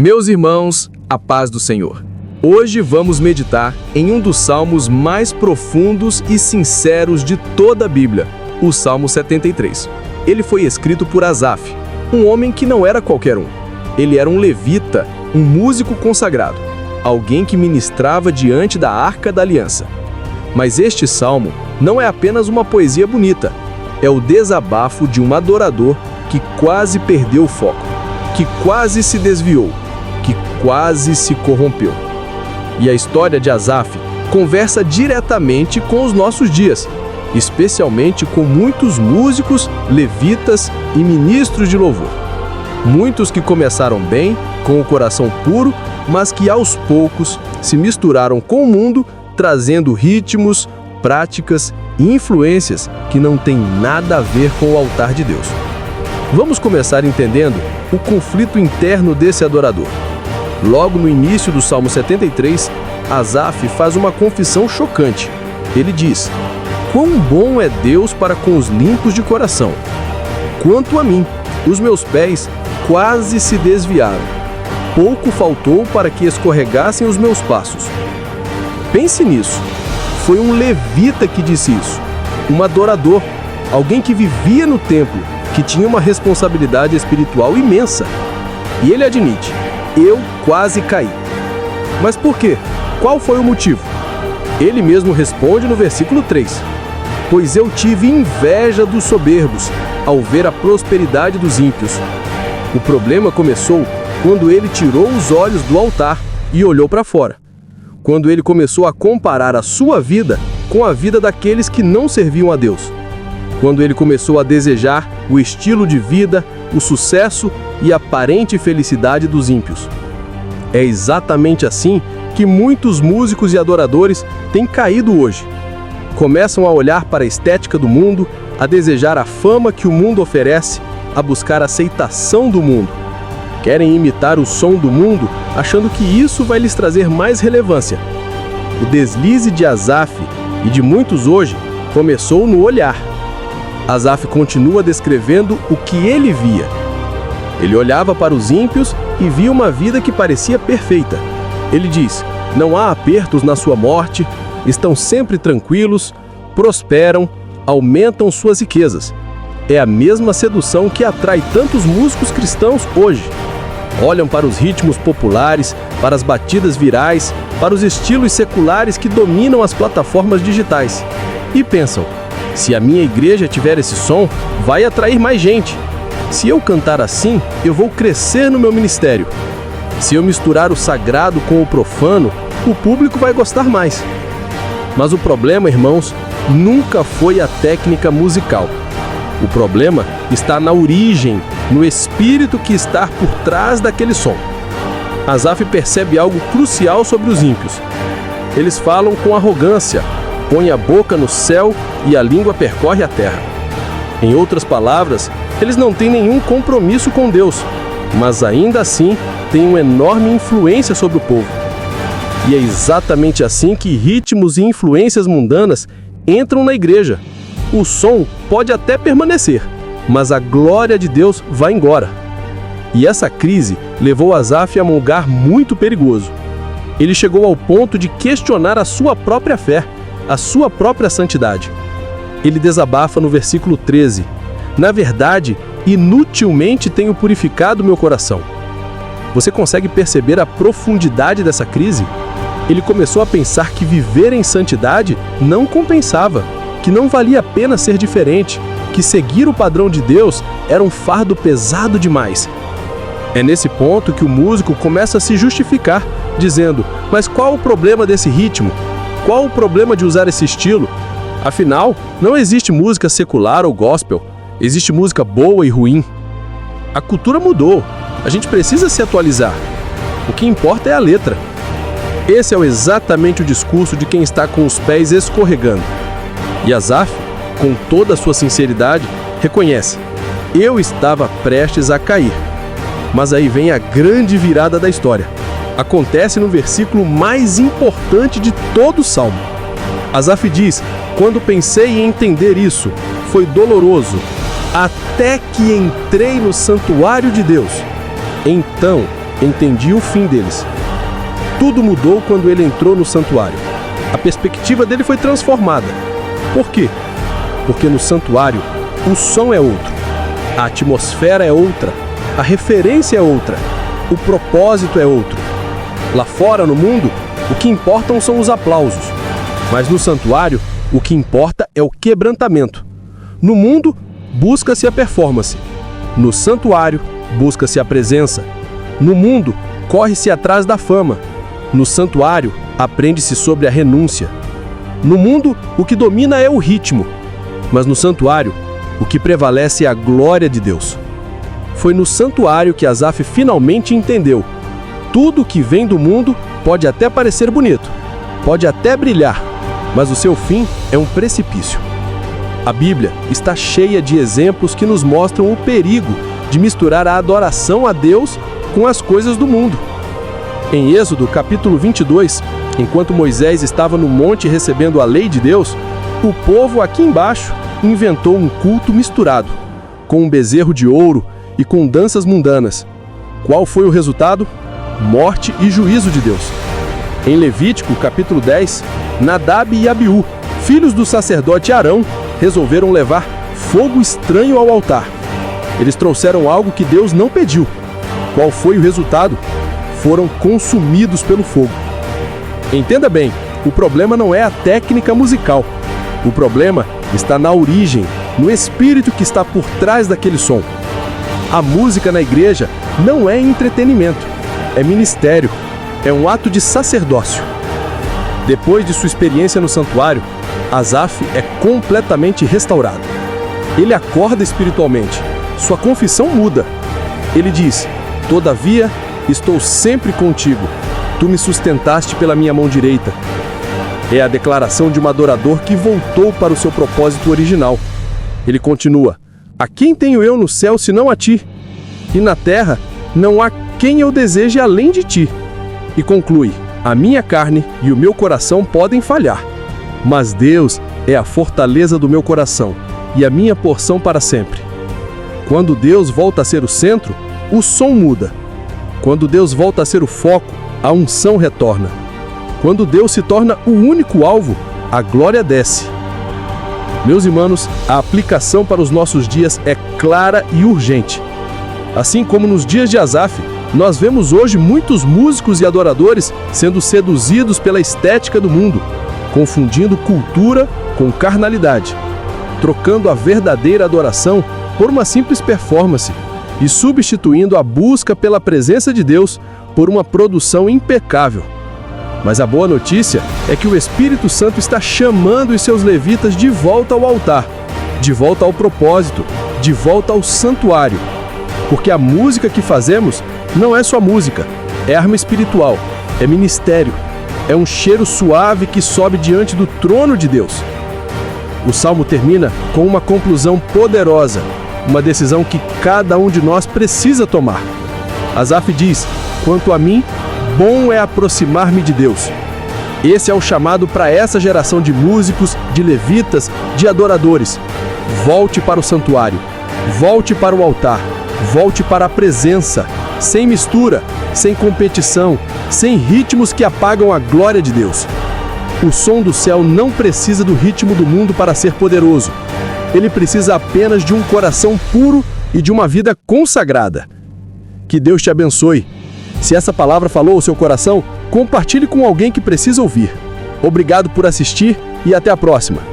Meus irmãos, a paz do Senhor. Hoje vamos meditar em um dos salmos mais profundos e sinceros de toda a Bíblia, o Salmo 73. Ele foi escrito por Asaf, um homem que não era qualquer um. Ele era um levita, um músico consagrado, alguém que ministrava diante da Arca da Aliança. Mas este salmo não é apenas uma poesia bonita, é o desabafo de um adorador que quase perdeu o foco, que quase se desviou, que quase se corrompeu. E a história de Asaf conversa diretamente com os nossos dias, especialmente com muitos músicos, levitas e ministros de louvor. Muitos que começaram bem, com o coração puro, mas que aos poucos se misturaram com o mundo, trazendo ritmos, práticas e influências que não têm nada a ver com o altar de Deus. Vamos começar entendendo o conflito interno desse adorador. Logo no início do Salmo 73, Asaf faz uma confissão chocante. Ele diz: "Quão bom é Deus para com os limpos de coração! Quanto a mim, os meus pés quase se desviaram. Pouco faltou para que escorregassem os meus passos." Pense nisso. Foi um levita que disse isso. Um adorador, alguém que vivia no templo, que tinha uma responsabilidade espiritual imensa. E ele admite: "Eu quase caí." Mas por quê? Qual foi o motivo? Ele mesmo responde no versículo 3. "Pois eu tive inveja dos soberbos, ao ver a prosperidade dos ímpios." O problema começou quando ele tirou os olhos do altar e olhou para fora. Quando ele começou a comparar a sua vida com a vida daqueles que não serviam a Deus. Quando ele começou a desejar o estilo de vida, o sucesso e a aparente felicidade dos ímpios. É exatamente assim que muitos músicos e adoradores têm caído hoje. Começam a olhar para a estética do mundo, a desejar a fama que o mundo oferece, a buscar a aceitação do mundo. Querem imitar o som do mundo, achando que isso vai lhes trazer mais relevância. O deslize de Asaf e de muitos hoje começou no olhar. Asaf continua descrevendo o que ele via. Ele olhava para os ímpios e via uma vida que parecia perfeita. Ele diz: "Não há apertos na sua morte, estão sempre tranquilos, prosperam, aumentam suas riquezas." É a mesma sedução que atrai tantos músicos cristãos hoje. Olham para os ritmos populares, para as batidas virais, para os estilos seculares que dominam as plataformas digitais. E pensam: se a minha igreja tiver esse som, vai atrair mais gente. Se eu cantar assim, eu vou crescer no meu ministério. Se eu misturar o sagrado com o profano, o público vai gostar mais. Mas o problema, irmãos, nunca foi a técnica musical. O problema está na origem, no espírito que está por trás daquele som. Asaf percebe algo crucial sobre os ímpios. Eles falam com arrogância, põem a boca no céu e a língua percorre a terra. Em outras palavras, eles não têm nenhum compromisso com Deus, mas ainda assim têm uma enorme influência sobre o povo. E é exatamente assim que ritmos e influências mundanas entram na igreja. O som pode até permanecer, mas a glória de Deus vai embora. E essa crise levou Asaf a um lugar muito perigoso. Ele chegou ao ponto de questionar a sua própria fé, a sua própria santidade. Ele desabafa no versículo 13: "Na verdade, inutilmente tenho purificado meu coração." Você consegue perceber a profundidade dessa crise? Ele começou a pensar que viver em santidade não compensava, que não valia a pena ser diferente, que seguir o padrão de Deus era um fardo pesado demais. É nesse ponto que o músico começa a se justificar, dizendo: "Mas qual o problema desse ritmo? Qual o problema de usar esse estilo? Afinal, não existe música secular ou gospel, existe música boa e ruim. A cultura mudou, a gente precisa se atualizar. O que importa é a letra." Esse é exatamente o discurso de quem está com os pés escorregando. E Asaf, com toda a sua sinceridade, reconhece: "Eu estava prestes a cair." Mas aí vem a grande virada da história. Acontece no versículo mais importante de todo o Salmo. Asaf diz: "Quando pensei em entender isso, foi doloroso, até que entrei no santuário de Deus. Então entendia o fim deles. Tudo mudou quando ele entrou no santuário. A perspectiva dele foi transformada. Por quê? Porque no santuário, o som é outro, a atmosfera é outra, a referência é outra, o propósito é outro. Lá fora, no mundo, o que importam são os aplausos. Mas no santuário, o que importa é o quebrantamento. No mundo, busca-se a performance. No santuário, busca-se a presença. No mundo, corre-se atrás da fama. No santuário, aprende-se sobre a renúncia. No mundo, o que domina é o ritmo. Mas no santuário, o que prevalece é a glória de Deus. Foi no santuário que Asaf finalmente entendeu. Tudo que vem do mundo pode até parecer bonito, pode até brilhar, mas o seu fim é um precipício. A Bíblia está cheia de exemplos que nos mostram o perigo de misturar a adoração a Deus com as coisas do mundo. Em Êxodo, capítulo 22, enquanto Moisés estava no monte recebendo a lei de Deus, o povo aqui embaixo inventou um culto misturado, com um bezerro de ouro e com danças mundanas. Qual foi o resultado? Morte e juízo de Deus. Em Levítico, capítulo 10, Nadab e Abiú, filhos do sacerdote Arão, resolveram levar fogo estranho ao altar. Eles trouxeram algo que Deus não pediu. Qual foi o resultado? Foram consumidos pelo fogo. Entenda bem, o problema não é a técnica musical. O problema está na origem, no espírito que está por trás daquele som. A música na igreja não é entretenimento, é ministério, é um ato de sacerdócio. Depois de sua experiência no santuário, Asaf é completamente restaurado. Ele acorda espiritualmente, sua confissão muda. Ele diz: "Todavia, estou sempre contigo, tu me sustentaste pela minha mão direita." É a declaração de um adorador que voltou para o seu propósito original. Ele continua: "A quem tenho eu no céu senão a ti? E na terra não há quem eu deseje além de ti." E conclui: "A minha carne e o meu coração podem falhar, mas Deus é a fortaleza do meu coração e a minha porção para sempre." Quando Deus volta a ser o centro, o som muda. Quando Deus volta a ser o foco, a unção retorna. Quando Deus se torna o único alvo, a glória desce. Meus irmãos, a aplicação para os nossos dias é clara e urgente. Assim como nos dias de Asaf, nós vemos hoje muitos músicos e adoradores sendo seduzidos pela estética do mundo, confundindo cultura com carnalidade, trocando a verdadeira adoração por uma simples performance e substituindo a busca pela presença de Deus por uma produção impecável. Mas a boa notícia é que o Espírito Santo está chamando os seus levitas de volta ao altar, de volta ao propósito, de volta ao santuário. Porque a música que fazemos não é só música, é arma espiritual, é ministério, é um cheiro suave que sobe diante do trono de Deus. O salmo termina com uma conclusão poderosa, uma decisão que cada um de nós precisa tomar. Asaf diz: "Quanto a mim, bom é aproximar-me de Deus." Esse é o chamado para essa geração de músicos, de levitas, de adoradores. Volte para o santuário, volte para o altar, volte para a presença, sem mistura, sem competição, sem ritmos que apagam a glória de Deus. O som do céu não precisa do ritmo do mundo para ser poderoso. Ele precisa apenas de um coração puro e de uma vida consagrada. Que Deus te abençoe. Se essa palavra falou ao seu coração, compartilhe com alguém que precisa ouvir. Obrigado por assistir e até a próxima.